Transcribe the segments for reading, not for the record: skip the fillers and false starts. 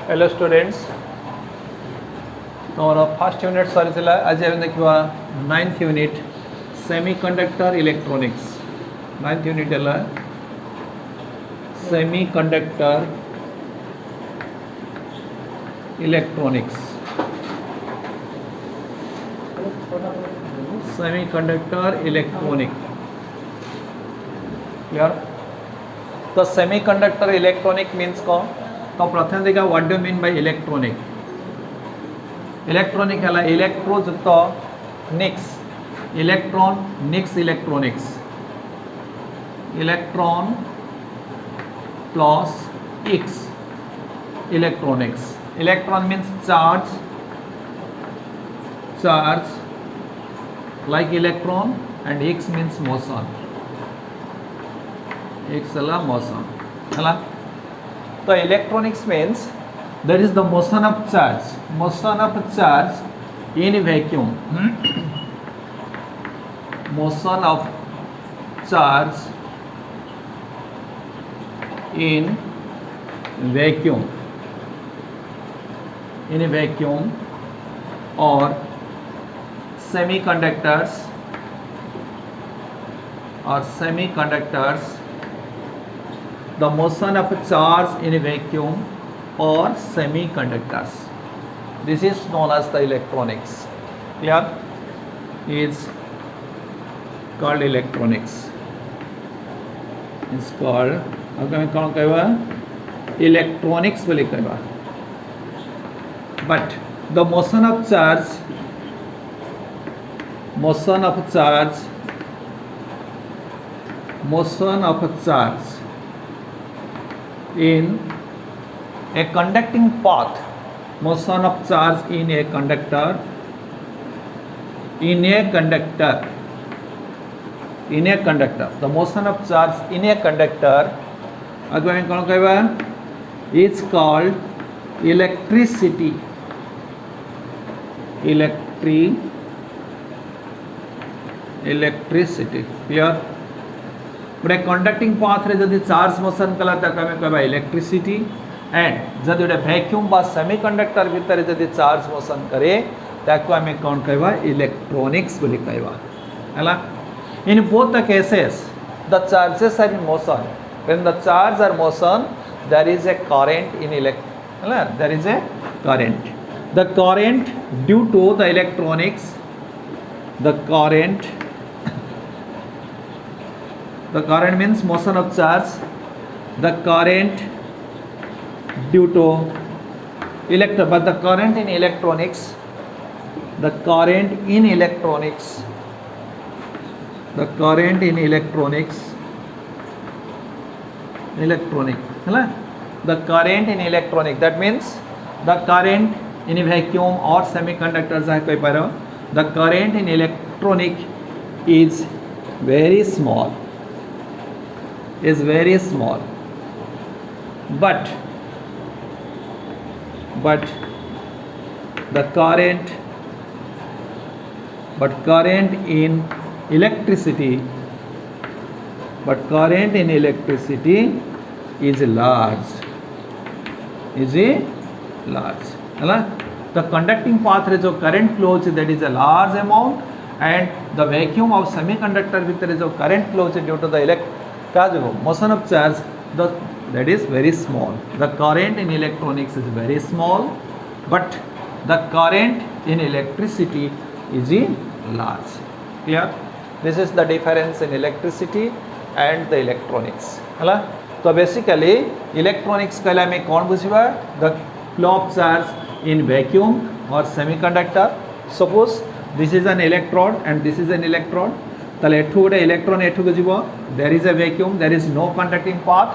Hello students, तुम first unit सरी आज आम देखा 9th unit semiconductor electronics. 9th unit है semiconductor electronics. Semiconductor electronic clear. तो सेमीकंडक्टर इलेक्ट्रॉनिक मीन्स कौन? तो प्रथम देखा what do mean by electronic. Electronic है इलेक्ट्रोजुक्त निक्स इलेक्ट्रॉन निक्स इलेक्ट्रॉनिक्स इलेक्ट्रॉन प्लस एक्स electronics. Electron means charge like electron and x means motion। x is motion है। तो electronics means that is the motion of charge in vacuum motion of charge in vacuum or semiconductors the motion of charge in vacuum or semiconductors, this is known as the electronics। clear? Is called electronics, is called कौन कहवा electronics बोले कहवा। but the motion of charge in a conducting path, motion of charge in a conductor the motion of charge in a conductor आगे में कौन कहवा is called electricity। Clear. गोटे conducting path रे जदि चार्ज मोशन कला ताके हमें कहबा इलेक्ट्रिसिटी एंड जदि गोटे वैक्यूम बा सेमीकंडक्टर भितर जदि चार्ज मोशन करे ताको हमें कौन कहबा इलेक्ट्रॉनिक्स बोली कहबा हैला। In both the cases the charges are in motion. When the charge are motion there is a current in हैला, there is a current. The current due to the electronics the current means motion of charge, the current due to but the current in electronics that means the current in a vacuum or semiconductors है कोई पर the current in electronic is very small but current in electricity is large है। The conducting path रे जो current flow है that is a large amount and the vacuum of semiconductor भितर जो current flow है due to the motion of charge that is very small। The current in electronics is very small but the current in electricity is large। clear? This is the difference in electricity and the electronics है। तो basically electronics कहला में कौन बुझिबा the flow of charge in vacuum or semiconductor। suppose this is an electrode and this is an electrode ताले एठू गोटे electron एठू को जीवो, there is a vacuum, there is no conducting path,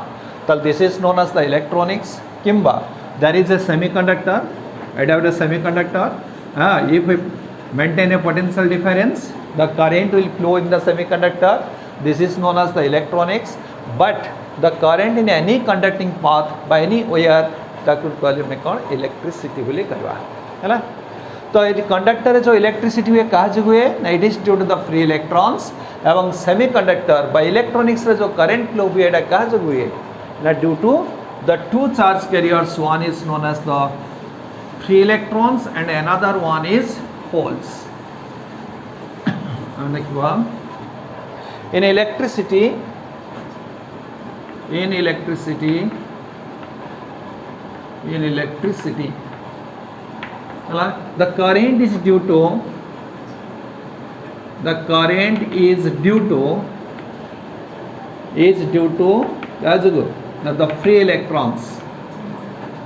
ताले this is known as the electronics। किंबा there is a semiconductor, एटा गोटे semiconductor if we maintain a potential difference the current will flow in the semiconductor, this is known as the electronics। but the current in any conducting path by any wire ताकि कहले में कौन electricity बोली कहवा है। तो ये conductor जो इलेक्ट्रिसिटी हुए कहा हुए ना it is due to the free electrons एवं सेमीकंडक्टर बाय इलेक्ट्रॉनिक्स रे जो करंट फ्लो हुए एटा कहा हुए ना due to the two charge carriers, one is known as the free electrons and another one is holes. In electricity, the current is due to the free electrons.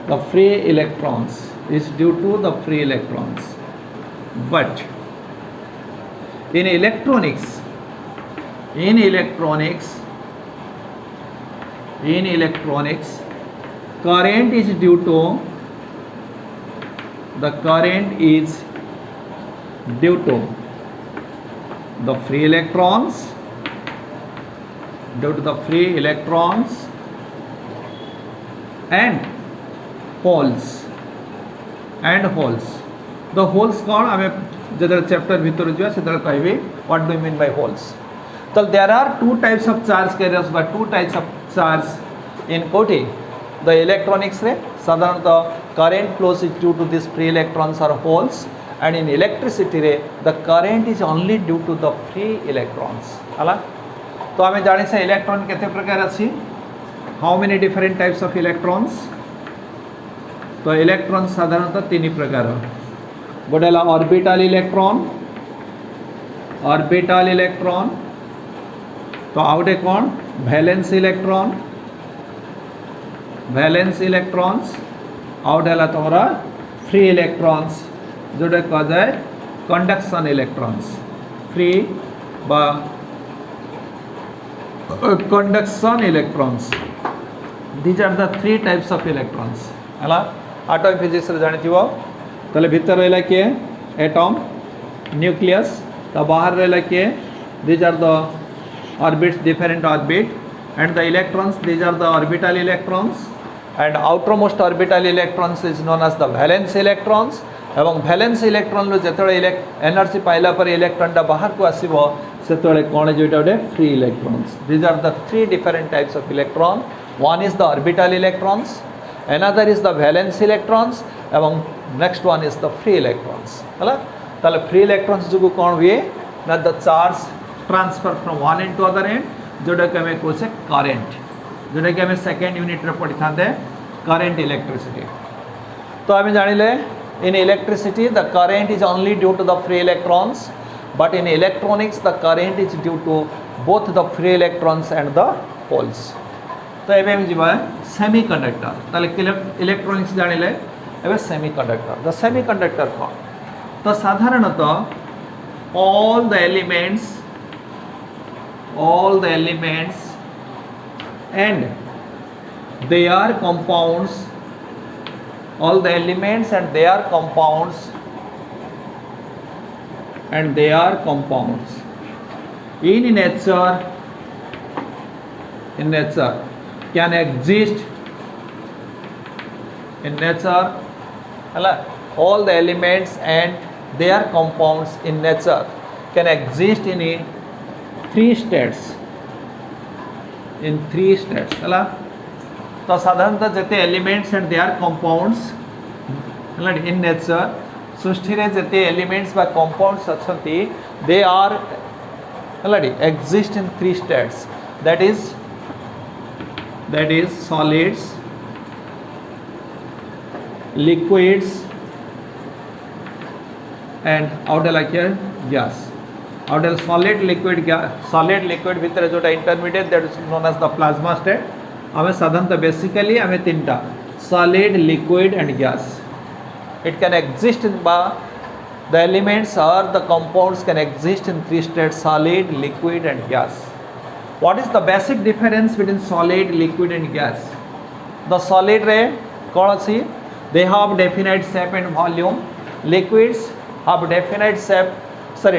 The free electrons is due to the free electrons. But in electronics, current is due to the free electrons, and holes. The holes कौन हमें जब chapter भीतर जो से कहबी what do mean bye holes. So there are two types of charge carriers but two types of charge in कोठी the electronics रे साधारणतः current flows is due to these free electrons or holes, and in electricity रे the current is only due to the free electrons. हला तो हमें जाने से electron केते प्रकार अछि. How many different types of electrons? तो इलेक्ट्रॉन साधारणतः तीन प्रकार. गोटे ऑर्बिटल इलेक्ट्रॉन, तो आउटे कौन वैलेंस इलेक्ट्रॉन्स, आउटे तुम्हारा फ्री इलेक्ट्रॉन्स जोटा कह जाए कंडक्शन इलेक्ट्रॉन्स. फ्री बा conduction electrons, these are the three types of electrons. है आटम फिजिक्स जानी ताले भीतर रहा किए एटम न्यूक्लियस, तो बाहर रहा किए these are the orbits, different orbit, and the electrons, these are the orbital electrons, and outermost orbital electrons is known as the valence electrons. एवं valence electron लो जेतळे एनर्जी पाइला पर इलेक्ट्रॉन टा बाहर को आसीबो सेतळे कोन जेटा ओडे free electrons. these are the three different types of electron. One is the orbital electrons, another is the valence electrons, एवं next one is the free electrons. हला ताले free electrons जो कोन हुए ना the charge transfer from one end to other end जोटा के हमें कोसे current, जोटा के हमें सेकंड यूनिट रे पढ़ी थांदे current electricity. तो हमें जानिले in electricity the current is only due to the free electrons, but in electronics the current is due to both the free electrons and the holes. तो एबे हम जीवा सेमीकंडक्टर. ताले electronics जानिले एबे सेमीकंडक्टर. द सेमीकंडक्टर कौन? तो साधारणतः all the elements and their compounds, in nature can exist in nature. All the elements and their compounds in nature can exist in three states. तो साधारणतः जते elements and their compounds in nature सृष्टि रे जते elements बा compounds अछंती they are exist in three states. That is solids, liquids, and outer like here gas. outer solid liquid भितर जोटा intermediate that is known as the plasma state. हमें साधारणतः basically हमें तीनटा solid, liquid and gas. It can exist in the elements और the compounds can exist in three state: solid, liquid and gas. What is the basic difference between solid, liquid and gas? The solid रे कौन अच्छी they have definite shape and volume. Liquids have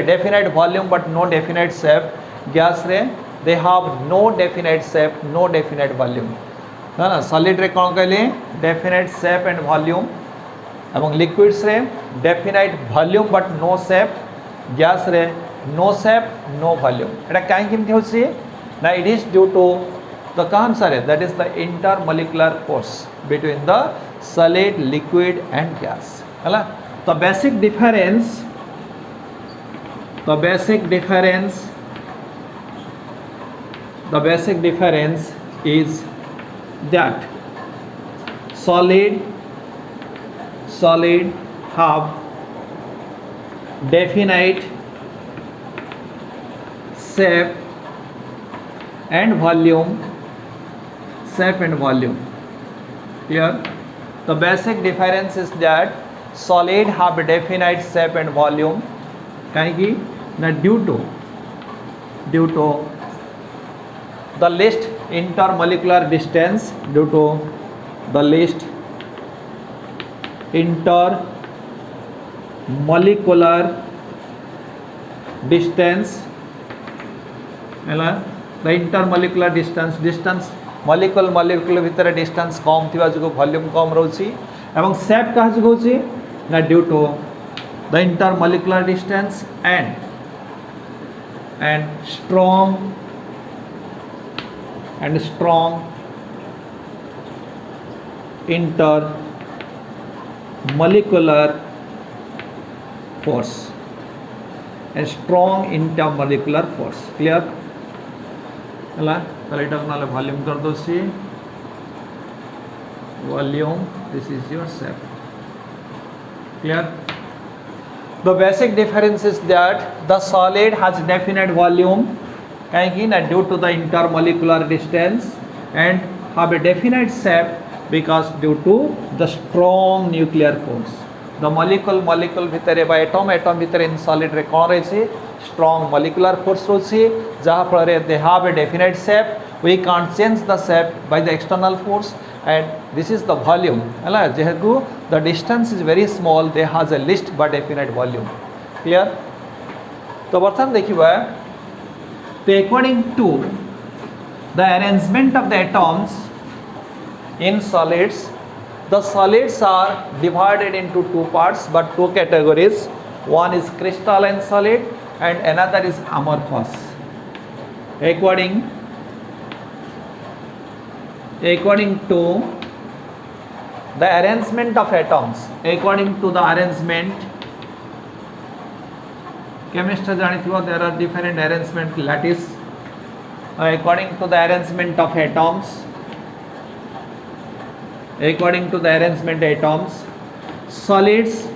definite volume but no definite shape. Gas रे they have no definite shape, no definite volume. है ना. solid रे कौन कहले definite shape and volume, एवं liquids रे definite volume but no shape. gas रे no shape, no volume. एटा काहे केमथि होछि ना it is due to तो कहाँ सर है, that is the intermolecular force between the solid, liquid and gas है। तो basic difference is that solid have definite shape and volume. Clear? The basic difference is that solid have definite shape and volume. कहीं ना due to the least intermolecular distance, due to the least intermolecular distance, the intermolecular distance molecule भितर distance कम थी जो volume कम रोची एवं shape कहाँ जो होची ना due to the intermolecular distance and strong intermolecular force clear है। पहले इटा वॉल्यूम कर दो सी volume, this is your shape. Clear? The basic difference is that the solid has definite volume due to the intermolecular distance and have a definite shape because due to the strong nuclear force. The molecule भितर बा atom भितर in solid रे कौन रही strong molecular force रोची जहाँ पर they have a definite shape, we can't change the shape by the external force and this is the volume है जेहेतु the distance is very small, they has a least but definite volume. Clear? तो बर्तमान देखिए तो according to the arrangement of the atoms in solids, the solids are divided into two parts but two categories. One is crystalline solid and another is amorphous. According to the arrangement of atoms, according to the arrangement, chemist जानथिबो there are different arrangement lattice. According to the arrangement of atoms, solids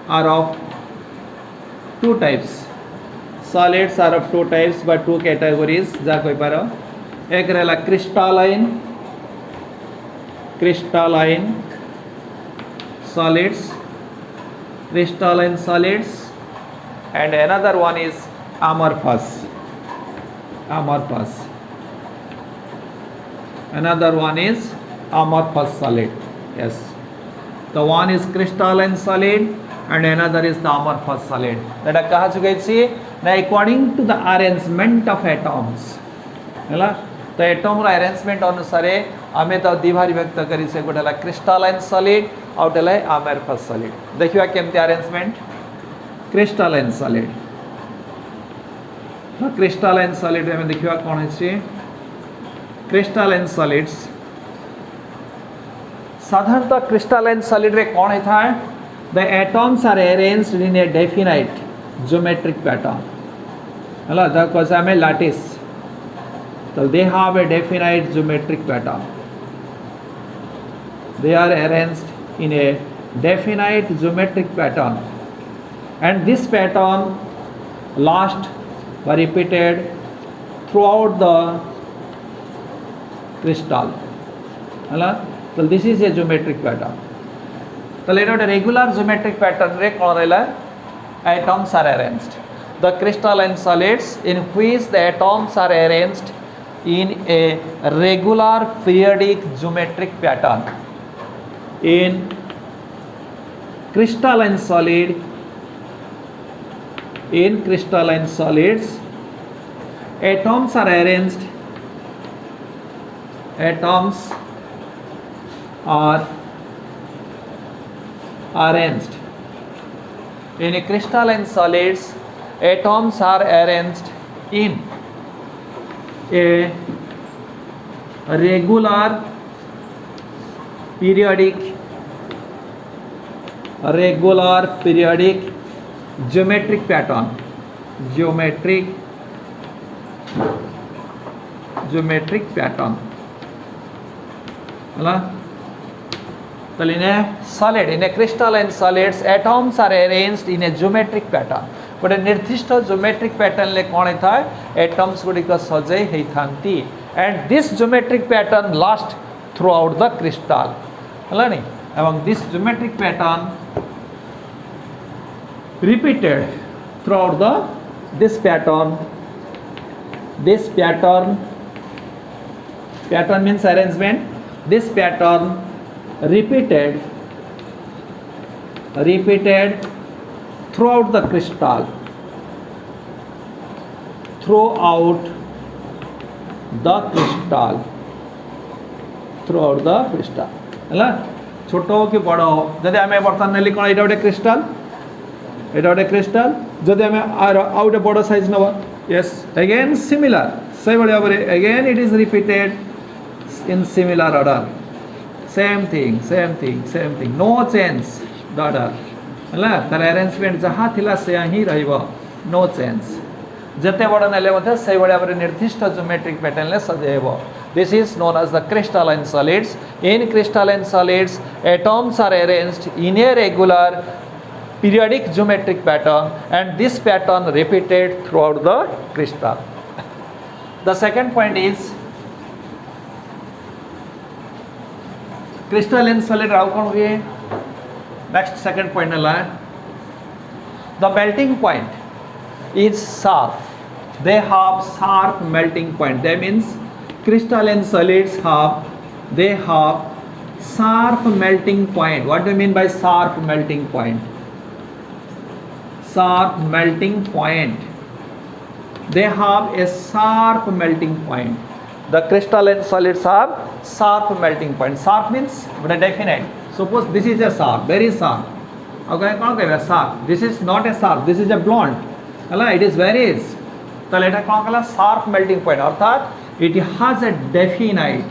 are of two types. Solids are of two types but two categories. जा कोई पारो एक रहला crystalline solids and another one is amorphous. Another one is amorphous solid. Yes, the one is crystalline solid and another is the amorphous solid. That कहा चुके छी ना according to the arrangement of atoms हैला तो atom रा arrangement अनुसार आमे तो दिभारी व्यक्त करी से गोटेला क्रिस्टालाइन सॉलिड और गोटेला अमरफस सॉलिड। देखिबा केमते अरेंजमेंट क्रिस्टालाइन सॉलिड तो क्रिस्टालाइन सॉलिड में देखिबा कोन है क्रिस्टालाइन सॉलिड्स साधारणतः क्रिस्टालाइन सॉलिड रे कोन है the atoms are arranged in a definite geometric pattern हैला द कोसा में lattice so they have a definite geometric pattern. They are arranged in a definite geometric pattern and this pattern lasts or repeated throughout the crystal. So this is a geometric pattern. So let out a regular geometric pattern re kon rela atoms are arranged. The crystalline solids in which the atoms are arranged in a regular periodic geometric pattern. In crystalline solids, atoms are arranged in crystalline solids atoms are arranged in a regular periodic geometric pattern ಅಲ್ಲ in a crystalline solids atoms are arranged in a geometric pattern ଗୋଟେ ନିର୍ଦ୍ଦିଷ୍ଟ geometric pattern ରେ କ'ଣ ହେଇଥାଏ atoms ଗୁଡ଼ିକ ସଜେଇ ହେଇଥାନ୍ତି and this geometric pattern lasts throughout the crystal ହେଲାନି ଏବଂ this geometric pattern repeated throughout this pattern means arrangement. This pattern repeated throughout the crystal ହେଲା छोट हो कि बड़ हो जदि आम बर्तमान नेली कौन यहाँ गोटे क्रिस्टाल जदि आम आउ गोटे बड़ साइज नवा यस अगेन सिमिलर से भाई भाव again it is repeated in similar order same thing no change the order हला तर अरेंजमेंट जहाँ थिला से ही रहिबो no change जते बड़ नेले मते से भाई भाव निर्दिष्ट ज्योमेट्रिक पैटर्न ले सजेबो this is known as the crystalline solids in crystalline solids atoms are arranged in a regular periodic geometric pattern and this pattern repeated throughout the crystal. The second point is crystalline solid Rao कौन हुए next second point है the melting point is sharp they have sharp melting point that means crystalline solids have sharp melting point. What do you mean by sharp melting point? They have a sharp melting point. The crystalline solids have sharp melting point. Sharp means definite. Suppose this is a sharp, very sharp. Okay, sharp. This is not a sharp. This is a blunt. It is very. So let us call sharp melting point. Arthat it has a definite.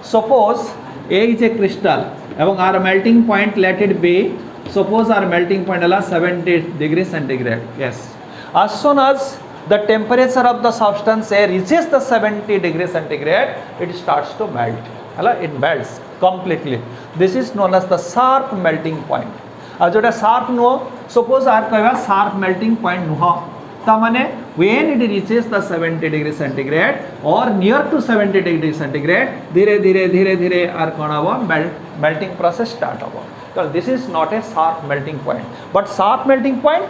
Suppose A is a crystal. Among our melting point, let it be. Suppose our melting point is 70 degrees centigrade. Yes. As soon as the temperature of the substance A reaches the 70 degrees centigrade, it starts to melt. It melts completely. This is known as the sharp melting point. As जोटा sharp नुह, suppose are कहवा sharp melting point नुह, तमाने when it reaches the 70 degrees centigrade or near to 70 degrees centigrade, धीरे धीरे are कौन आवा melting process start आवा. So this is not a sharp melting point, but sharp melting point.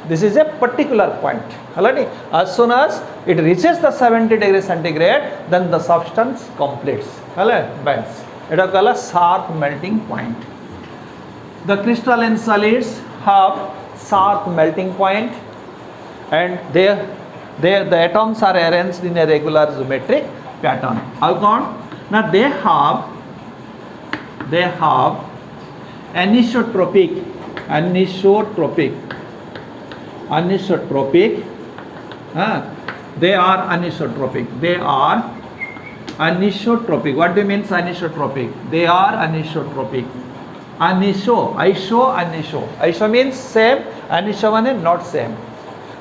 This is a particular point. As soon as it reaches the 70 degrees centigrade, then the substance completes. Melts. It is called a sharp melting point. The crystalline solids have sharp melting point, and the atoms are arranged in a regular geometric pattern. Now they have anisotropic. They are anisotropic. What do you mean anisotropic? They are anisotropic. Iso means same. Aniso means not same.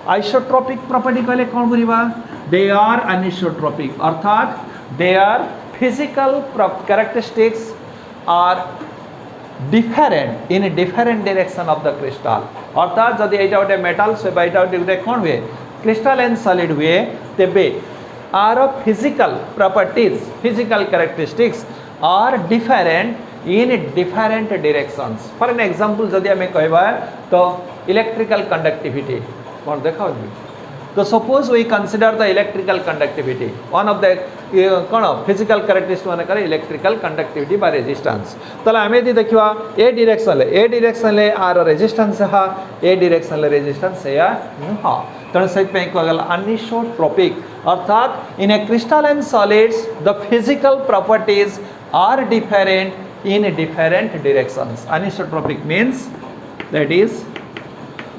Isotropic property कहले कौन बुरीबा? They are anisotropic. अर्थात their physical characteristics are different in a different direction of the crystal. अर्थात जदि एटा गोटे metal से बाइटा गोटे कौन हुए crystalline solid हुए तेबे are physical properties, physical characteristics are different in different directions. For an example जदि हमें कहबा तो electrical conductivity कौन देखाओ तो suppose we consider the electrical conductivity, one of the physical characteristics माने करे electrical conductivity by resistance. तला हमें दी देखिवा a direction ले आर resistance हा a direction ले resistance है या नुहा तण से पे कहला anisotropic अर्थात in a crystalline solids the physical properties are different in different directions. Anisotropic means that is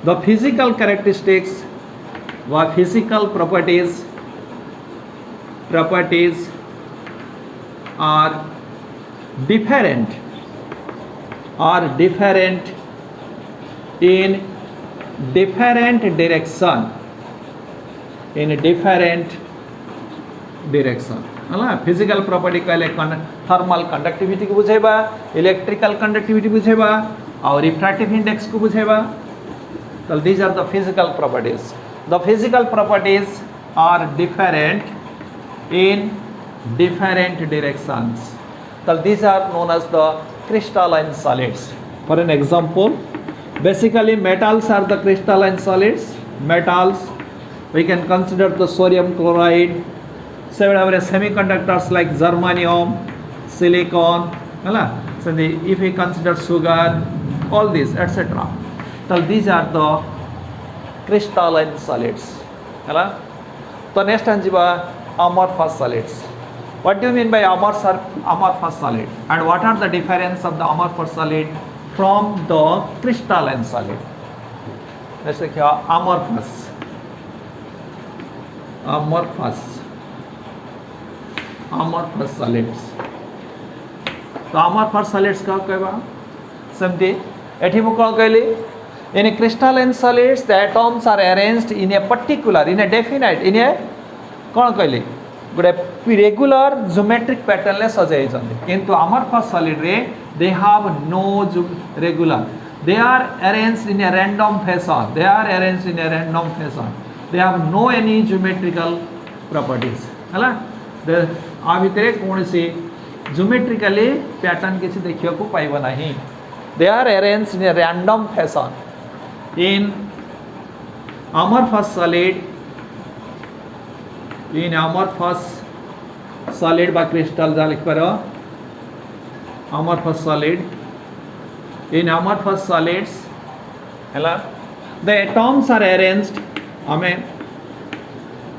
the physical characteristics or physical properties properties are different in different direction हला physical property कहले thermal conductivity को बुझेबा, electrical conductivity बुझेबा और refractive index को बुझेबा. So these are the physical properties. The physical properties are different in different directions. So these are known as the crystalline solids. For an example, basically metals are the crystalline solids. Metals, we can consider the sodium chloride, several semiconductors like germanium, silicon, so if we consider sugar, all these, etc. So these are the crystalline solids. So next amorphous solids. What do you mean by amorphous solid? And what are the difference of the amorphous solid from the crystalline solid? Let's say amorphous solids. So amorphous solids का कहबा समझे एठी मु कौन कहली in crystalline solids the atoms are arranged in a particular, in a definite, in a कौन कहली गोटे रेगुलर ज्योमेट्रिक पैटर्न ले सजाई जंदे किंतु amorphous solid रे they have no regular, they are arranged in a random fashion, they have no any geometrical properties हला आ भितर कौन से ज्योमेट्रिकली पैटर्न किसी देखिया को पाइबा नहीं. They are arranged in a random fashion. In amorphous solid by crystal जा लिख पारो amorphous solid. In amorphous solids हला the atoms are arranged हमें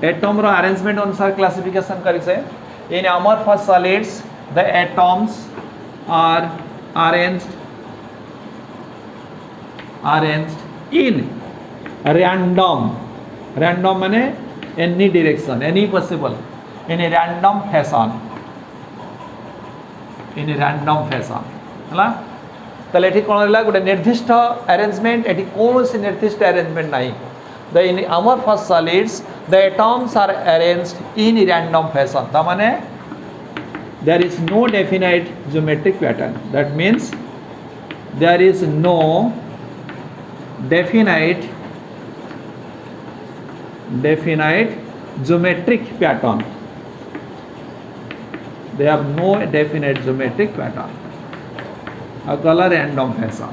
एटम रो अरेंजमेंट अनुसार क्लासिफिकेशन करी से. In amorphous solids the atoms are arranged in random माने any direction, any possible, in a random fashion हला तले एठी कोन रहला गोटे निर्दिष्ट अरेंजमेंट एठी कोनोसी निर्दिष्ट अरेंजमेंट नाही. In amorphous solids the atoms are arranged in random fashion. ता माने there is no definite geometric pattern. That means there is no definite geometric pattern. They have no definite geometric pattern. A color random fashion.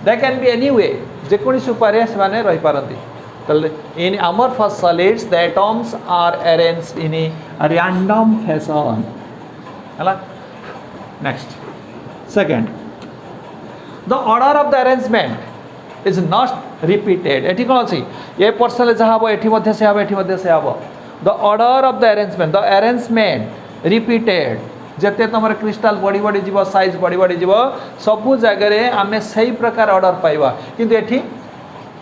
They can be any way. जेकोनी सुपारे माने रही पारंती. In amorphous solids the atoms are arranged in a random fashion. Next, second, the order of the arrangement is not repeated. एठी कोन अछि a person जहा हबो एठी मध्ये से हबो एठी मध्ये से हबो. The order of the arrangement repeated. जते तमर क्रिस्टल बड़ी बड़ी जीव, साइज बड़ी बड़ी जीव, सबु जगह रे आमे सही प्रकार ऑर्डर पाइबा किंतु एठी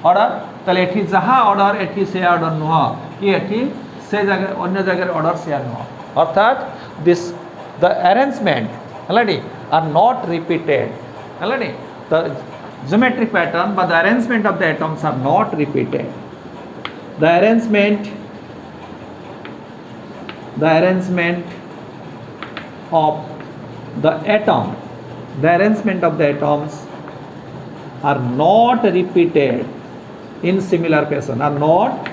ऑर्डर तले एठी जहा ऑर्डर एठी से ऑर्डर नुह कि एठी से जगह अन्य जगह ऑर्डर से नुह. अर्थात दिस द अरेंजमेंट हलाडी आर नॉट रिपीटेड हलाडी. The geometric pattern but the arrangement of the atoms are not repeated. The arrangement of the atoms are not repeated in similar fashion, are not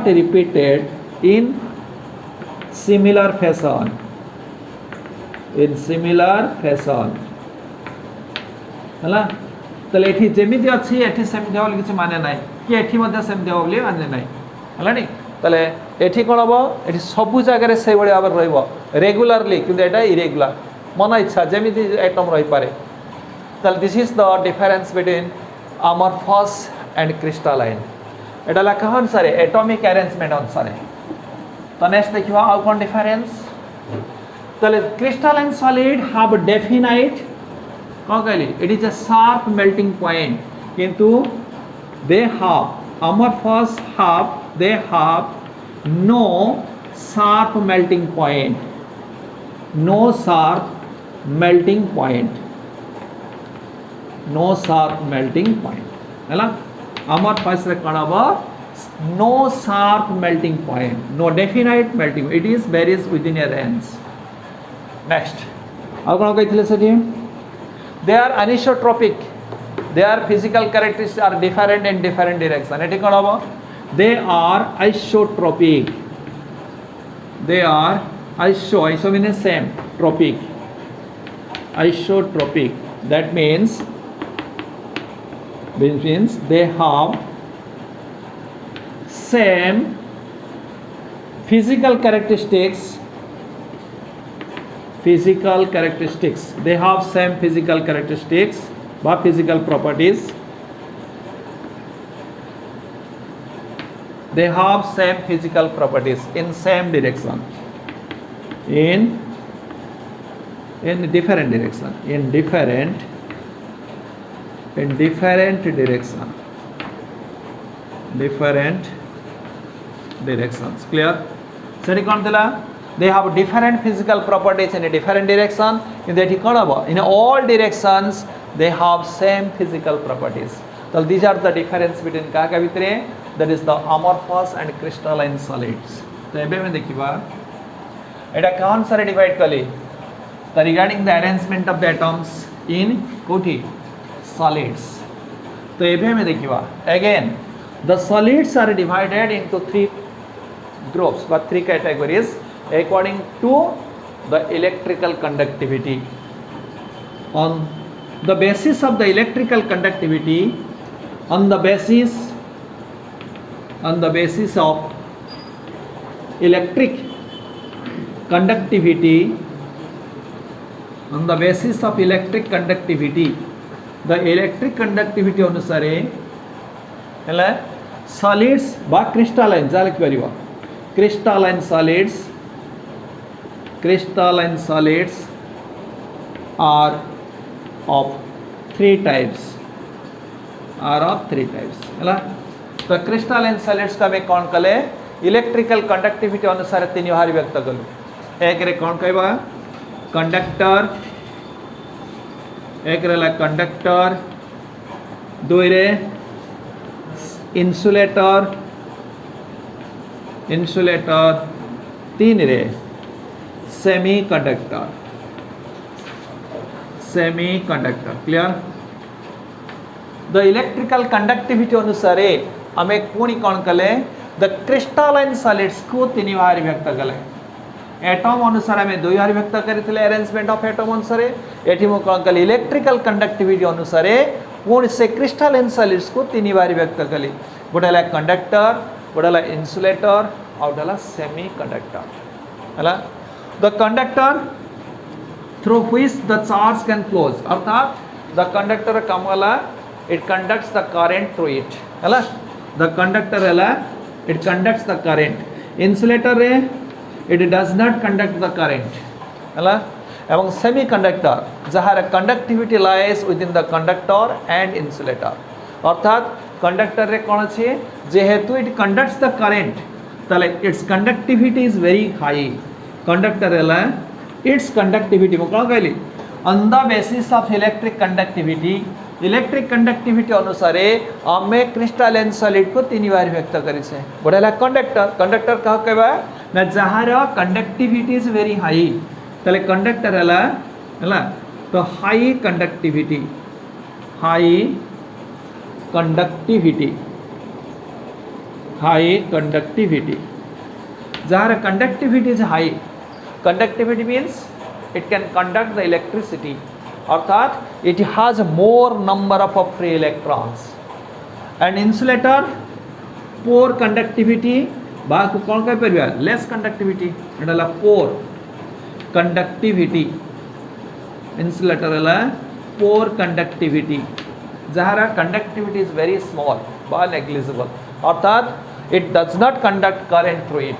repeated in similar fashion. हला तले एठी जेमिति अछि एठी सेमिति whole किछ माने नाही कि एठी मध्ये सेमिति होबली माने नाही हलानी. तले एठी कोन हबो एठी सबु जगह रे सेई बडी आबर रहइबो रेगुलरली किंतु एटा इरेगुलर मन इच्छा जेमिति एटम रहि पारे. तले this is the difference between amorphous and crystalline. एटा ला कहन सारे एटॉमिक अरेंजमेंट अनुसार. तो नेक्स्ट देखिबा आउ कोन डिफरेंस. तले crystalline solid have definite कौन कहली it is a sharp melting point किंतु they have amorphous they have no sharp melting point, no sharp melting point, no sharp melting point है ना amorphous रे कौन अब no sharp melting point, no definite melting, it is varies within a range. Next ଆଉ କ'ଣ କହିଥିଲେ ସେଠି they are anisotropic, their physical characteristics are different in different direction. ଏଠି କ'ଣ ହେବ they are isotropic, they are iso means same, tropic, isotropic, that means they have same physical characteristics, they have same physical characteristics or physical properties, they have same physical properties in same direction, in different direction, in different directions. Clear? ସେଠି କ'ଣ ଥିଲା they have different physical properties in a different direction, in all directions they have same physical properties. So these are the difference between काका भितरे, that is the amorphous and crystalline solids. तो एबे में देखिबा एटा कौन सारे डिवाइड कली the regarding the arrangement of the atoms in कोठी solids. तो एबे में देखिबा again the solids are divided into 3 groups but 3 categories according to the electrical conductivity. On the basis of the electrical conductivity, on the basis of electric conductivity, the electric conductivity अनुसारे हेला solids बा crystalline जा लिख परिवा crystalline solids are of 3 types, हेला तो crystalline solids का में कौन कले electrical conductivity अनुसार 3 भाग व्यक्त कलु. एक रे कौन कहबा conductor, एक रे conductor, 2 रे insulator, 3 रे semiconductor. Clear? The electrical conductivity अनुसारे हमें कोनी कौन कले the crystalline solids को 3 भाग व्यक्त कले. एटम अनुसार हमें 2 भाग व्यक्त करथिले arrangement of atom अनुसारे एठी मो कौन कले electrical conductivity अनुसारे कोन से crystalline solids को 3 भाग व्यक्त कले. गोटेला conductor, गोटेला insulator और गोटेला semiconductor. हला the conductor through which the charge can flows, अर्थात the conductor काम वाला it conducts the current through it. हला the conductor हला it conducts the current. Insulator रे it does not conduct the current. हला एवं semiconductor जहाँ conductivity lies within the conductor and insulator. अर्थात conductor रे कौन अच्छे जेहेतु it conducts the current ताले its conductivity is very high. Conductor हला its conductivity मो कौन कहली on the basis of electric conductivity अनुसारे हमें crystalline solid को 3 बार व्यक्त करी से. बोलेला conductor कहा कहबा ना जहार conductivity is very high ताले conductor हला तो high conductivity जहार conductivity is high, conductivity means it can conduct the electricity, अर्थात it has more number of free electrons. And insulator poor conductivity बा को कौन कह परिया less conductivity एडला poor conductivity. Insulator हला poor conductivity जहारा conductivity is very small बा negligible, अर्थात it does not conduct current through it.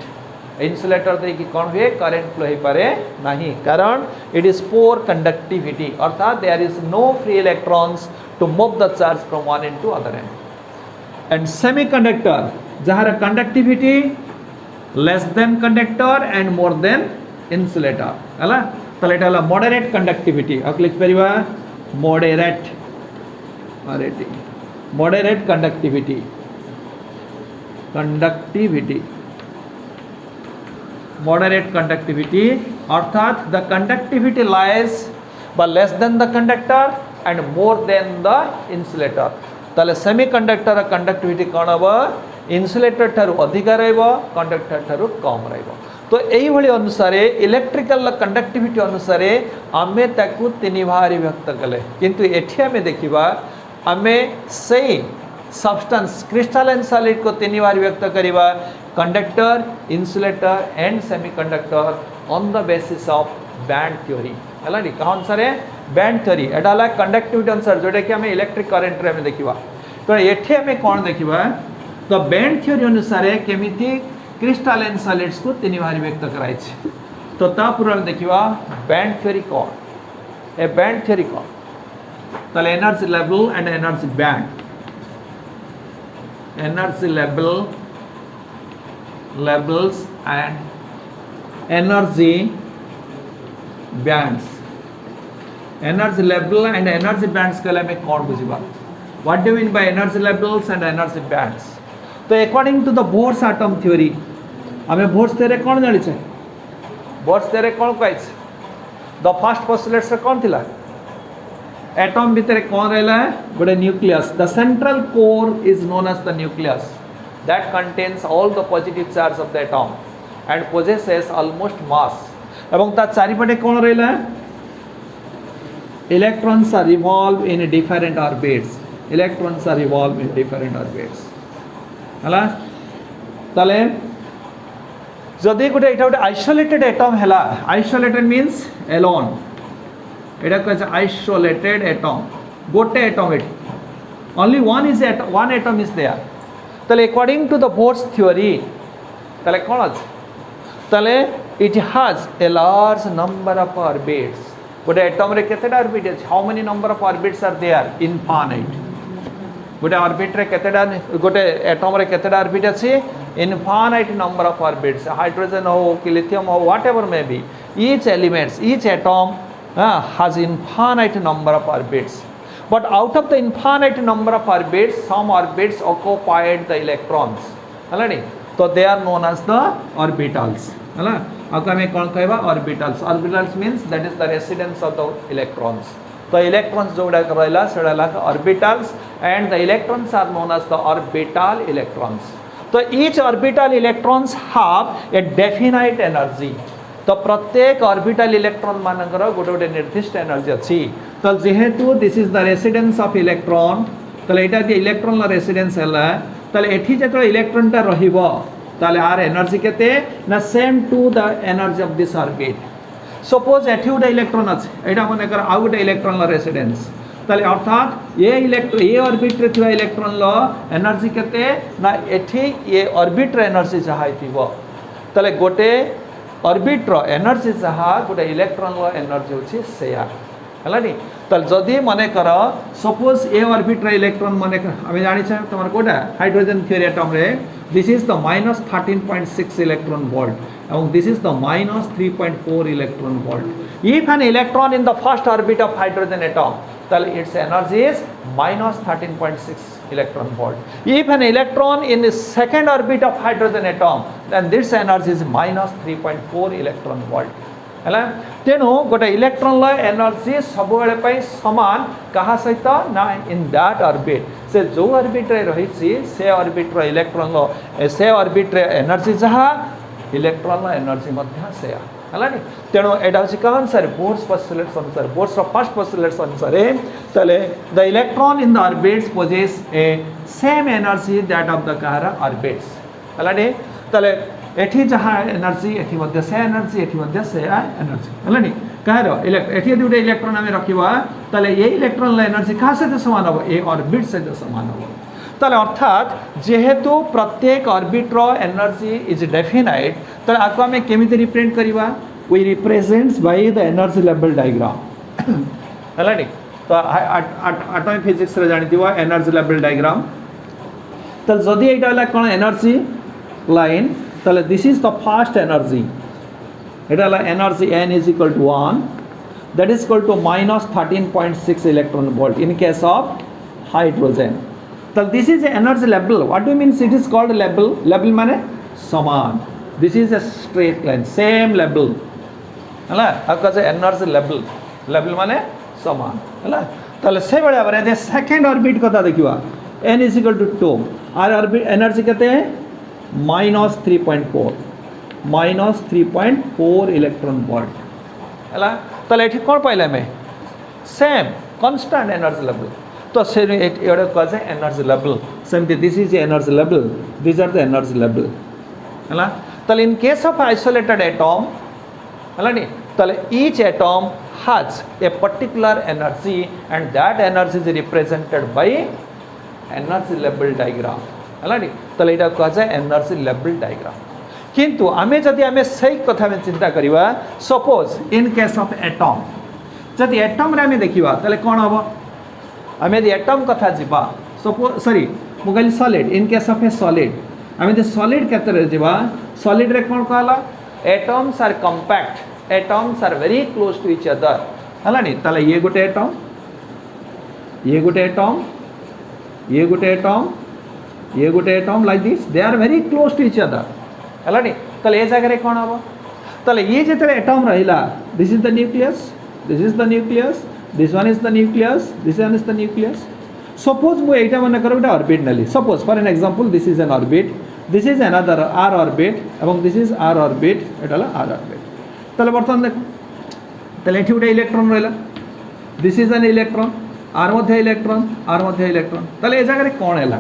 Insulator दे कि कौन हुए current flow ही पारे नहीं, कारण it is poor conductivity, अर्थात there is no free electrons to move the charge from one end to other end. And semiconductor जहार conductivity less than conductor and more than insulator है तो ये moderate conductivity आप लिख पार moderate moderate conductivity moderate conductivity अर्थात the conductivity lies but less than the conductor and more than the insulator ताले semiconductor conductivity कौन अब insulator ठारू अधिक रहइबो conductor ठारू कम रहइबो तो एई भली अनुसार इलेक्ट्रिकल कंडक्टिविटी अनुसार आमे ताकू तीन भाग व्यक्त कले किंतु एठी आमे देखिबा आमे सेही सब्सटेंस क्रिस्टलाइन सॉलिड को तीन बार व्यक्त करिबा conductor insulator and semiconductor on the basis of band theory है कौन अनुसार बैंड थ्योरी एटा हला कंडक्टिविटी अनुसार जोटा कि हमें इलेक्ट्रिक करंट रे हमें देखिबा तो एठी हमें कौन देखिबा तो बैंड थ्योरी अनुसार केमिति क्रिस्टलाइन सॉलिड्स को तीन बार व्यक्त कराइ छै तो ता पूरा देखिबा बैंड थ्योरी कौन ए बैंड थ्योरी कौन ताले energy level and energy band energy levels and energy bands energy level and energy bands के लिए कौन बुझिबा what do you mean by energy levels and energy bands तो according to the Bohr's atom theory हमें Bohr's theory कौन जानि छै Bohr's theory कौन कहै छै the first postulate से कौन थिला एटम भीतर कौन रहला है गोटे nucleus the central core is known as the nucleus that contains all the positive charge of the atom and possesses almost mass एवं ता चारिपटे कौन रहला है electrons are revolve in different orbits electrons are revolve in different orbits हला ताले जदि गोटे एटा गोटे आइसोलेटेड एटम हैला आइसोलेटेड मींस एलोन एटा कहै छै आइसोलेटेड एटम गोटे atom at only one atom is there तले according to the Bohr's theory तले कोन अछि तले it has a large number of orbits गोटे एटम रे केतेटा ऑर्बिट अछि how many number of orbits are there infinite गोटे ऑर्बिट रे केतेटा गोटे एटम रे केतेटा ऑर्बिट अछि infinite number of orbits hydrogen हो कि लिथियम हो whatever may be each elements each atom has infinite number of orbits but out of the infinite number of orbits some orbits occupied the electrons हलानी तो they are known as the orbitals हला आका में कोन कहबा orbitals means that is the residence of the electrons तो electrons जोड़ा रहला सेडा orbitals and the electrons are known as the orbital electrons तो each orbital electrons have a definite energy तो प्रत्येक ऑर्बिटल इलेक्ट्रॉन मानकर गोटे गोटे निर्दिष्ट एनर्जी अच्छी तो जेहेतु this is the residence of electron तो एटा जे इलेक्ट्रॉन ला रेसिडेंस हैला ताले एठी जेतो इलेक्ट्रॉन ता रहिबो ताले आर एनर्जी केते ना same to the energy of this orbit suppose एठी गोटे इलेक्ट्रॉन अछि एटा माने कर आ गोटे इलेक्ट्रॉन ला रेसिडेंस ताले अर्थात ये ऑर्बिट रे थिबा इलेक्ट्रॉन ला एनर्जी केते ना एठी ये ऑर्बिट रे एनर्जी चाहै थिबो ताले गोटे ऑर्बिट रो एनर्जी जहाँ गोटे इलेक्ट्रॉन रो एनर्जी होची सेया हलानी तल जदी माने कर सपोज ए ऑर्बिट रो इलेक्ट्रॉन माने हमें जानि छ तमर कोटा हाइड्रोजन थ्योरी एटम रे this is the -13.6 electron volt and this is the -3.4 electron volt if an electron in the first orbit of hydrogen atom तल its energy is -13.6 electron volt if an electron in the second orbit of hydrogen atom then this energy is -3.4 electron volt हला तेनो गोटे electron ला energy सब बेले पई समान कहा सहित ना इन दैट ऑर्बिट से जो ऑर्बिट रे रही छि से ऑर्बिट रो इलेक्ट्रॉन लो से ऑर्बिट रे एनर्जी जहा इलेक्ट्रॉन ला एनर्जी मध्य से हलानी तेणु एटा होछि कौन सर बोर्स पोस्टुलेट्स अनुसार बोर्स रो फर्स्ट पोस्टुलेट्स अनुसार तले the electron in the orbits possess a same energy that of the कहारा ऑर्बिट्स हलानी तले एठी जहाँ एनर्जी एठी मध्य से एनर्जी एठी मध्य से एनर्जी हलानी कहारो एठी यदि गोटे इलेक्ट्रॉन आमे रखिबा तले ये इलेक्ट्रॉन ला एनर्जी कहा से समान हो ए ऑर्बिट से समान हो तले अर्थात जेहेतु प्रत्येक ऑर्बिट रो एनर्जी इज डेफिनाइट तले आको आमे केमिति रिप्रेजेंट करिबा we represents by the energy level diagram हलानी तो एटॉमिक फिजिक्स रे जानि दिवा एनर्जी लेवल डायग्राम तो जदि एटा हला कोन एनर्जी लाइन ताले this is the first energy एटा हला energy n is equal to 1 that is equal to minus 13.6 electron volt in case of hydrogen. So this is energy level. What do you mean it is called level? Level माने समान. This is a straight line, same level. है ना? आपका जो energy level, level माने समान. है ना? ताले से बड़े बारे दे second orbit कता देखिवा. n is equal to 2. R orbit energy कहते हैं minus 3.4. minus 3.4 electron volt. है ना? ताले एठी कोन पाइले में सेम कांस्टेंट एनर्जी लेवल तो से एडे कजे energy level same this is energy level this are the energy level हला ताले in case of isolated atom हला नी ताले each atom has a particular energy and that energy is represented by energy level diagram हला नी ताले एटा कजे energy level diagram किंतु आमे जदि आमे सही कथा में चिंता करिवा suppose in case of atom जदि एटम रे आमे देखिवा तले कोन हबो आमे दि एटम कथा जिबा सपोज सॉरी मु कहली solid in case of A solid आमे दि सॉलिड केते रे जिबा सॉलिड रे कोन कहला atoms are compact atoms are very close to each other हला नी तले ये गुटे एटम ये गुटे एटम ये गुटे एटम ये गुटे atom like this they are very close to each other है नी ताले ए जगह रे कौन हम ताले ये जिते एटम रहिला this is the nucleus this is the nucleus this one is the nucleus this one is the nucleus suppose मु एटा मन कर गोटे ऑर्बिट नली suppose for an example this is an orbit this is another आर orbit एवं this is आर orbit एटाला आर ऑर्बिट ताले बर्तन देखो ताले एठी गोटे इलेक्ट्रॉन रहिला दिस इज एन इलेक्ट्रॉन आर मध्ये इलेक्ट्रॉन ताले ए जगह रे कोन हैला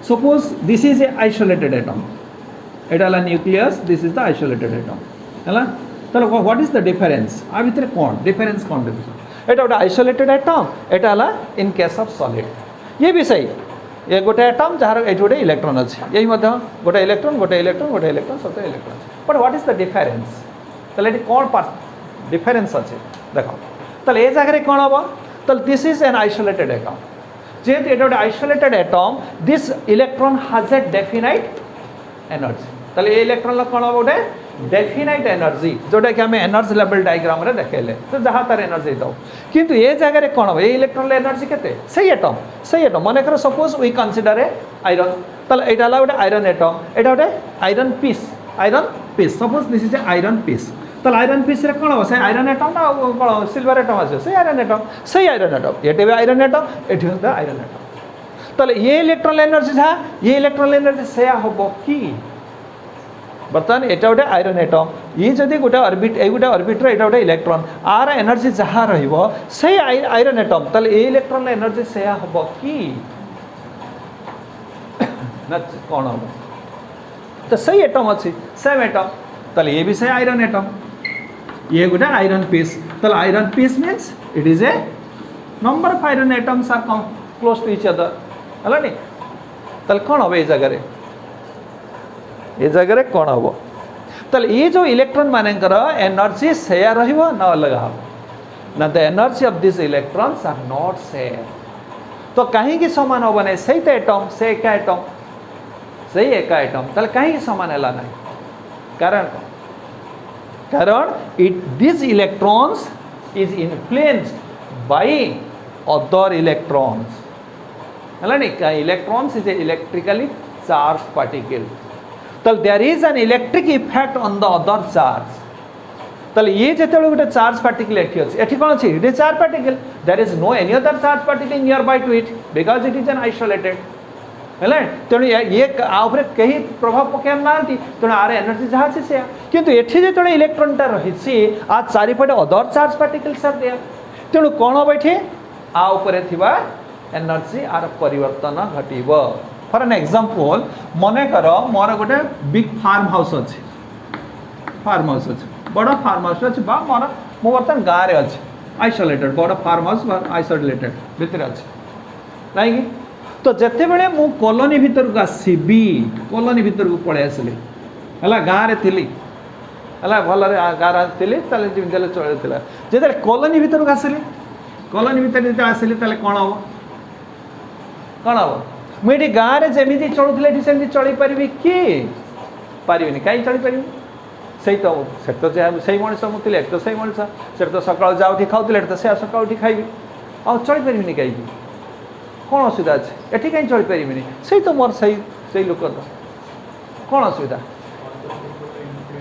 suppose this is A isolated atom एटा हला nucleus this is the isolated atom हैला ताले व्हाट इज द डिफरेंस आ भितर कोन डिफरेंस कोन देखो एटा गोटे आइसोलेटेड एटम एटा हला इन केस ऑफ सॉलिड ये भी सही ये गोटे एटम जहार एठी गोटे इलेक्ट्रॉन अछि यही मध्ये गोटे इलेक्ट्रॉन सब electron but what is the difference ताले एठी कोन पार्ट डिफरेंस अछि देखो ताले ए जगह रे कोन हबो ताले this is an isolated atom जेहेतु एटा गोटे isolated atom this electron has a definite energy ताले ए इलेक्ट्रॉन ला कोन गोटे डेफिनाइट एनर्जी जोटा कि हमें एनर्जी लेवल डायग्राम रे देखेले तो जहाँ तार एनर्जी दो किंतु ए जगह रे कोन ए इलेक्ट्रॉन ला एनर्जी केते सही एटम माने कर suppose we consider a iron ताले एटा ला गोटे आयरन एटम एटा गोटे iron piece suppose this is a iron piece ताले आयरन पीस रे कोन से आयरन एटम ना कोन सिल्वर एटम आसे से आयरन एटम एटे भी आयरन एटम एठी होता आयरन एटम ताले ये इलेक्ट्रॉन एनर्जी था ये इलेक्ट्रॉन एनर्जी से हबो की बर्तमान एटा गोटे आयरन एटम ये जदि गोटे ऑर्बिट ए गोटे ऑर्बिट रे एटा गोटे इलेक्ट्रॉन आर एनर्जी जहाँ रहिबो से आयरन एटम ताले ए इलेक्ट्रॉन एनर्जी से हबो की न कोन हबो तो सही एटम अछि सेम एटम ताले ये भी से आयरन एटम ये गोटे आयरन पीस ताले iron piece means it is a number of iron atoms are close to each other हला नी ताले कोन हबो ए जगह रे ये जगह रे कोन हबो ताले ये जो इलेक्ट्रॉन मानेकर एनर्जी शेयर रहिबो न अलग हबो ना the energy of this electrons are not share तो कहीं की समान हबो नै सही त एटम से एका एटम ताले कहीं की समान हला नै कारण it this electrons is influenced by other electrons हला नी का electrons is a electrically charge particle तो there is an electric effect on the other charge तो ये जेतेबेले गोटे चार्ज पार्टिकल एठी अछि एठी कोन अछि it is charge particle there is no any other charge particle nearby to it because it is an isolated हेले तेणु ये आउपरे कहीं प्रभाव पकेम नांती तेणु आर एनर्जी जहाँ अछि से किंतु एठी जेतेबेले इलेक्ट्रॉनटा रहिछि आ चारिपटे other charge particles are there तेणु कोन हो बैठे आ ऊपर थिबा एनर्जी आर परिवर्तन घटिबो फॉर एन एग्जांपल मने कर मोर गोटे बिग फार्म हाउस अछि बड़ फार्म हाउस अछि बा मोर मो बर्तन गाँव रे अछि आइसोलेटेड बड़ फार्म हाउस आइसोलेटेड भितर अछि नहीं तो जिते बड़े मु कॉलोनी भीतर को आसबी कॉलोनी भीतर को पड़े आसली है गाँव रे थी है भल गाँव थी जमी चलता जो कॉलोनी भीतर को आसली कॉलोनी भीतर जो आसली कौन हम मुझे गाँव में जमी चलुले सेमती चल पारि कि पारिनी कहीं चल पारि से तो से तो से मनीष मुझे तो से मनीष से तो सका जाऊँगी खाऊे तो से सका उठी खाइबी आ चल पारि कहीं कौन असुविधा अच्छे एटी कहीं चल पारि से तो मोर से लोक कौन असुविधा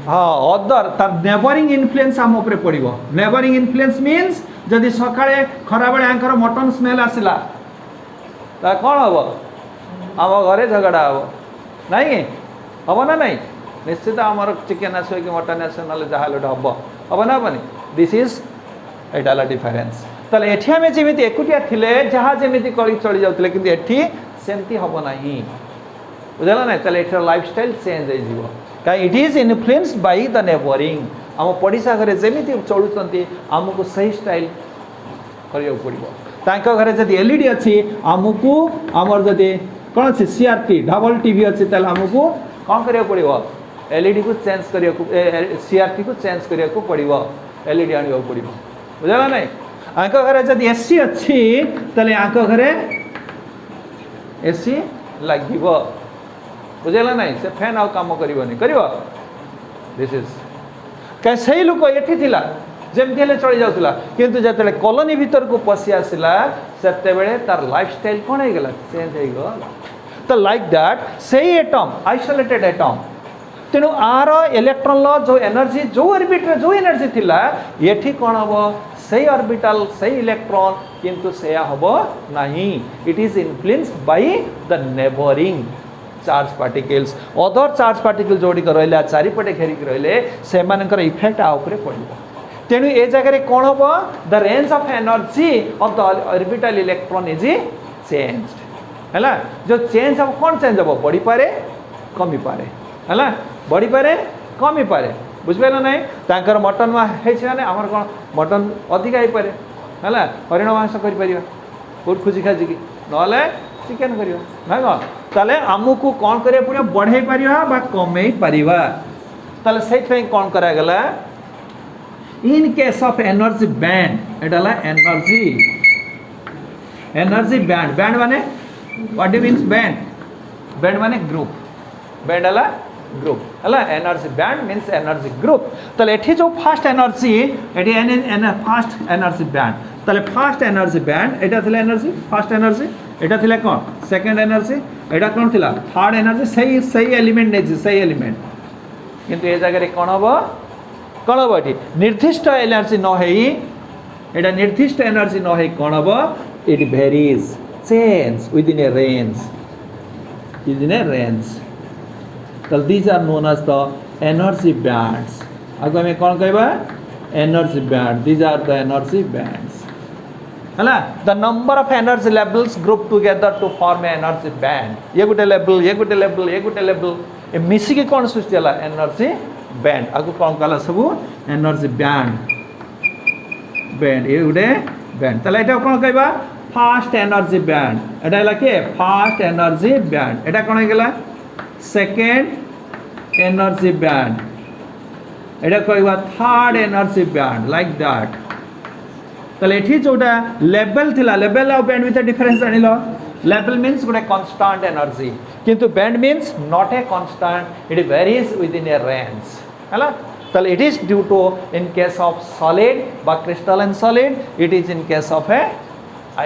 हाँ अदर तार नेबरिंग इनफ्लुएंस आम उपर पड़ो नेबरिंग इनफ्लुएंस मीन्स जदि सकाळे खरा बेले आंकर मटन स्मेल आसला ता कौन हम आम घरे झगड़ा हम नाई हम ना नहीं निश्चित आमर चिकेन आस कि मटन आस ना जहाँ हम हम ना हेनी दिस इज एटा डिफरेन्स ताले एठी आमे जेमिति एकुटिया थिले जहाँ जेमिति कली चली जाउतले किंतु एठी सेमती हम नाही बुझला ना ताले एठर लाइफस्टाइल चेंज हो जिवो का it is influenced by the neighbouring आम पड़िशा घरे जेमिति चलुचंती आमको सही स्टाइल करियो पड़िबो तांका घरे जदि एलईडी अछि आमको आमर जदि कोन अछि सीआरटी डबल टीवी अछि ताले आमको कोन करियो पड़िबो एलईडी को चेंज करियो सीआरटी को चेंज करियो पड़िबो एलईडी आनियो पड़िबो बुझला नै आंक घरे जदि एसी अच्छी ताले आंक घरे एसी लागिबो बुझेला नहीं से फैन आउ काम करिवनी करिवो दिस इज कैसे लोक एठी थिला जेमति हेले चली जाउतला किंतु जतले कॉलोनी भीतर को पसी आसिला सेते बेले तार लाइफस्टाइल कोन हे गेला चेंज हे गो तो लाइक दैट सेही एटम आइसोलेटेड एटम तेणु आर इलेक्ट्रॉन लो जो एनर्जी जो ऑर्बिट रे जो एनर्जी थिला एठी कोन हबो सही ऑर्बिटल सही इलेक्ट्रॉन किंतु सेया हबो नाही it is influenced by the neighbouring charge particles other charge particle जोड़ी रहा चारिपटे घेरिक रहिले से मानकर इफेक्ट आ उपरे पड़ो तेणु ए जगह कौन हम the range of energy of the orbital electron is changed है जो चेंज हम कौन चेंज हम बढ़ी पारे कमी पारे है बढ़ी पारे कमी पारे बुझिपार ना तांकर मटन माने आमर कौन मटन अधिक हो पारे है हरिण मांस कर कौट खोजी खाजिकी ना चिकेन कर ना कौन ताले आमको कौन करिया पड़ो बढ़े पारिबा कमे पारिबा ताले सेहि कौन करा गला in case of energy band एटाला एनर्जी एनर्जी बैंड बैंड माने व्हाट मीन्स बैंड माने ग्रुप बैंड हला ग्रुप हला energy band means energy group ताले एठी जो फास्ट एनर्जी एठी फास्ट एनर्जी बैंड ताले फास्ट एनर्जी बैंड एटा थिला एनर्जी फास्ट एनर्जी एटा थिला कौन सेकंड एनर्जी एटा कौन थिला थर्ड एनर्जी सही सही एलिमेंट नै सही एलिमेंट किंतु ए जगह रे कौन हम एठी निर्दिष्ट एनर्जी न हेई एटा निर्दिष्ट एनर्जी न हेई कौन हम it varies change within a range तो these are known as the energy bands आगो हमें कौन कहबा energy band these are the energy bands है the number of energy levels group together to form energy band ये गोटे level ये गोटे लेवल ये गोटे लेवल ए मिसिकी कौन सृष्टि है एनर्जी बैंड आगु कौन कहला सब एनर्जी बैंड बैंड ये गोटे बैंड ताले एटा कौन कहबा फास्ट एनर्जी बैंड एटा हला के फास्ट एनर्जी बैंड एटा कौन गेला सेकेंड एनर्जी बैंड एटा कहबा third energy band like that ताले एठी जोटा लेवल थिला level of band with difference जानिलो लेवल मीन्स गोटे कांस्टेंट एनर्जी किंतु band means not a constant it varies within a range हैला ताले it is due to in case of solid बा crystalline solid it is in case of a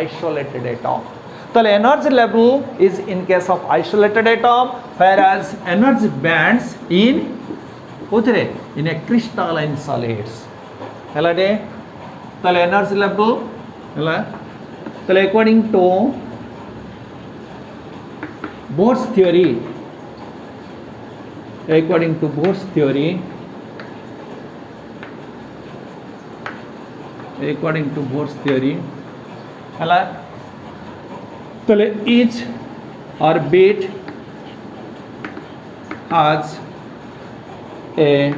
isolated atom ताले energy level is in case of isolated atom whereas energy bands in उतरे in a crystalline solids हैला दे ताले energy level हैला ताले according to Bohr's theory according to Bohr's theory हैला ताले each orbit has a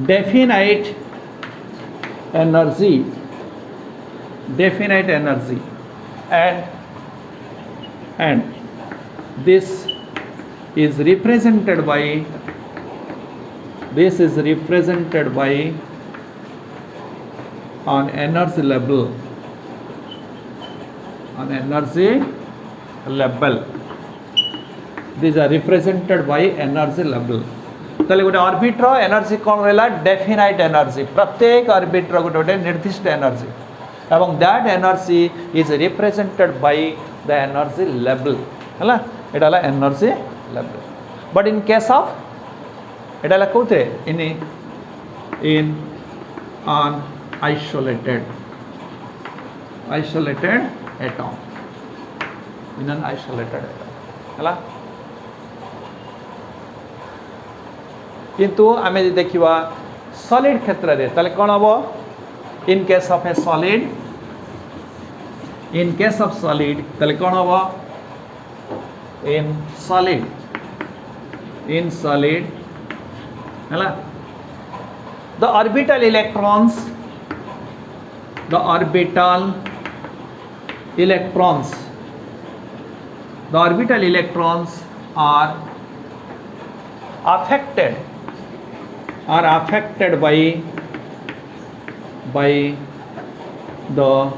definite energy and this is represented by an energy level. These are represented by energy level. ताले गोटे orbit रो energy कौन रहला definite energy प्रत्येक orbit रो गोटे निर्दिष्ट एनर्जी एवं that energy is represented by the energy level हैला एटा ला energy level but in case of एटा ला कोते इन an isolated atom in an isolated atom हैला किंतु आमे देखिवा सॉलिड क्षेत्र रे ताले कोन हबो इन केस ऑफ ए सॉलिड ताले कोन हबो इन सॉलिड हैला the orbital electrons are affected by the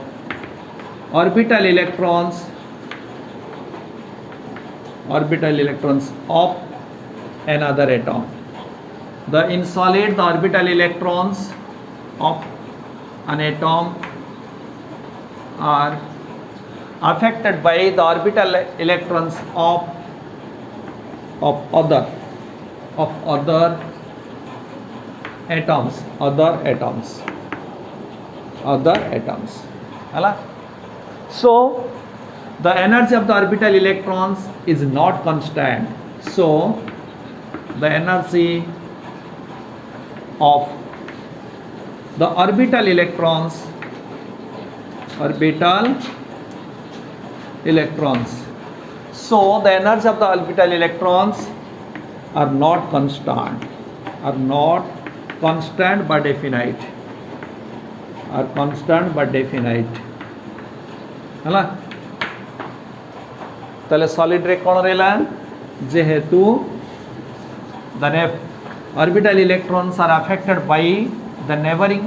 orbital electrons of another atom. In solid, the orbital electrons of an atom are affected by the orbital electrons of other atoms. Hala? So the energy of the orbital electrons is not constant. So the energy of the orbital electrons so the energy of the orbital electrons are not constant but definite हैला ताले solid रे कोन रहला जेहेतु the orbital electrons are affected by the neighboring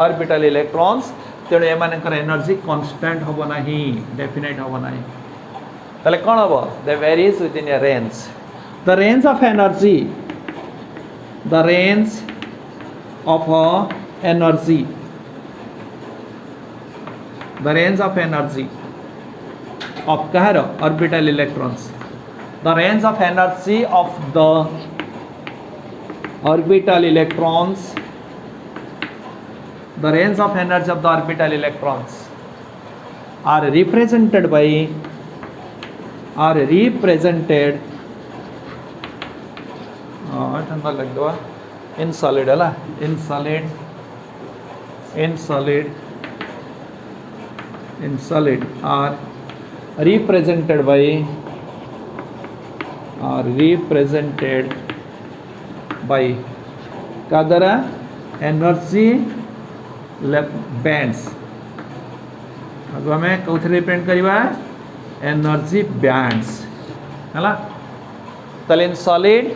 orbital electrons तेणु एमानकर energy constant होबो नाही definite होबो नाही ताले कोन होबो they varies within a range the range of energy of kaharo orbital electrons the range of energy of the orbital electrons are represented in solid है in solid are represented by kadara energy bands अब हमें कौन represent करिवा energy bands हैला तले इन solid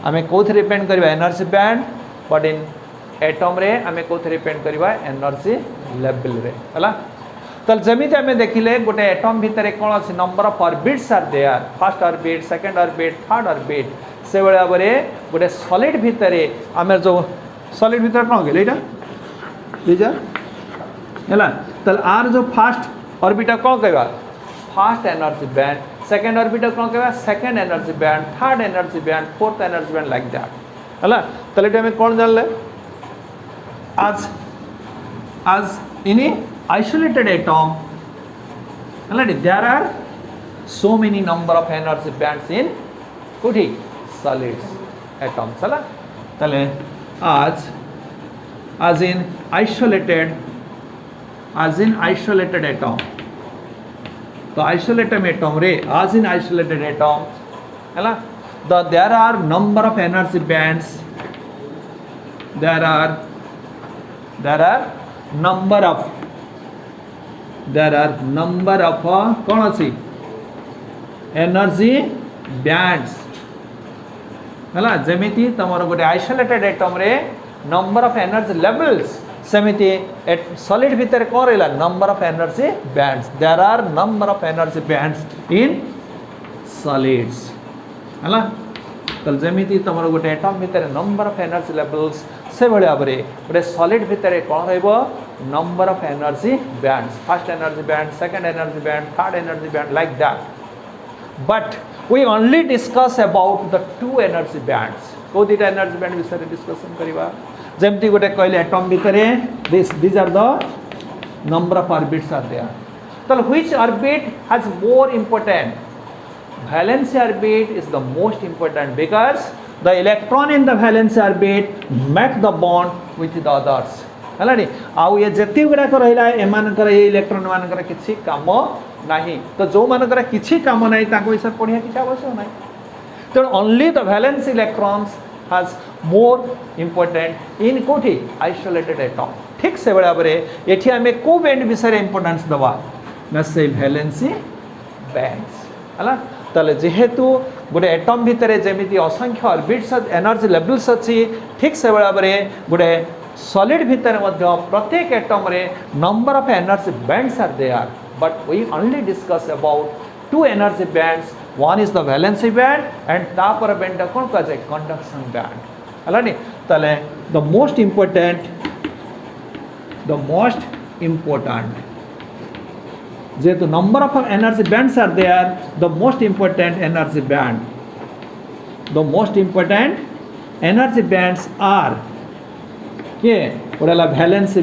हमें कौन represent करिवा energy band but in atom रे हमें कौन रिप्रेजेंट करिवा एनर्जी लेवल रे हैला तल जमिति हमें देखिले गोटे एटम भीतर कोन अछि number of orbits are there first orbit second orbit third orbit से बड़ा बरे गोटे सॉलिड भीतर आमे जो सॉलिड भीतर कोन गेले एटा बुझा हैला तल आर जो फर्स्ट ऑर्बिट कोन कहबा first energy band second orbit कोन कहबा second energy band third energy band fourth energy band like that हैला तल एटा हमें कोन जानले as in a isolated atom there are so many number of energy bands in kuthi solids atoms hala tale as in isolated atom तो isolated atom रे as in isolated atom hala there are number of energy bands there are number of कौन अच्छी energy bands है जमीती तुम गोटे isolated atom रे number of energy levels सेमिति सॉलिड भितर कौन रहा number of energy bands there are number of energy bands in solids हला तो जमीती तुम गोटे एटम भितर नंबर ऑफ एनर्जी लेवल्स से भाई भाव में गोटे सॉलिड भितर कौन रहिबो number of energy bands first energy band second energy band third energy band like that but we only discuss about the two energy bands को दुटा एनर्जी बैंड विषय डिस्कशन करवा जमती गोटे कहले एटम भितर this are the number of orbits are there तो which orbit has more important valence orbit is the most important because the electron in the valence orbit make the bond with the others हलानी आउ ये जति गुड़ाक रहा एमानकर ये electron मानकर किसी काम नहीं तो जो मानकर किसी काम नहीं ताको इस पढ़िया किसी आवश्यक नहीं तो only the valence electrons has more important in कोठी आइसोलेटेड एटम ठीक से बड़ा बरे एठी हमें को बैंड विषय इंपोर्टेंस दवा ना से वैलेंसी बैंड्स हला ताले जेहेतु गोटे एटम भितर जमी असंख्य ऑर्बिट्स एनर्जी लेवल्स अच्छी ठीक से बड़ा बरे गोटे सॉलिड भितर प्रत्येक एटम रे number of energy bands are there but we only discuss about two energy bands one is the valency band and तापर बैंड कौन कह जाए कंडक्शन बैंड हलानी ताले द मोस्ट इम्पोर्टेंट जेहेतु number of energy bands are there the most important energy bands are के ओडला valency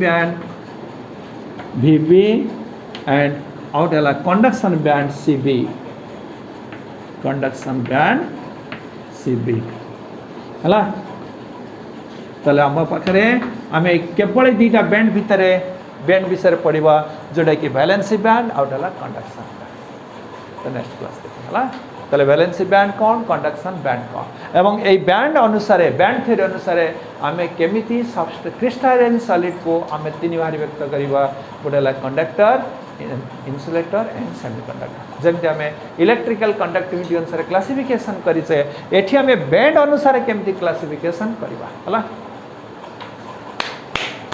band VB and आउटला कंडक्शन बैंड CB हला तले आम पाखरे आमे केवल दुटा बैंड भितर बैंड विषय पढ़ा जोटा कि वैलेंसी बैंड आउटला कंडक्शन बैंड तो नेक्स्ट क्लास देखा ताले वैलेंसी बैंड कौन कंडक्शन बैंड कौन एवं ये बैंड अनुसार बैंड थ्योरी अनुसार आमे केमिति क्रिस्टलाइन सॉलिड को आमे तीन भाग व्यक्त करवा गोटे कंडक्टर इन्सुलेटर एंड सेमीकंडक्टर जमती आम इलेक्ट्रिकल कंडक्टिविटी अनुसार क्लासिफिकेशन करें एठी आमे बैंड अनुसार केमती क्लासिफिकेशन करवा हला।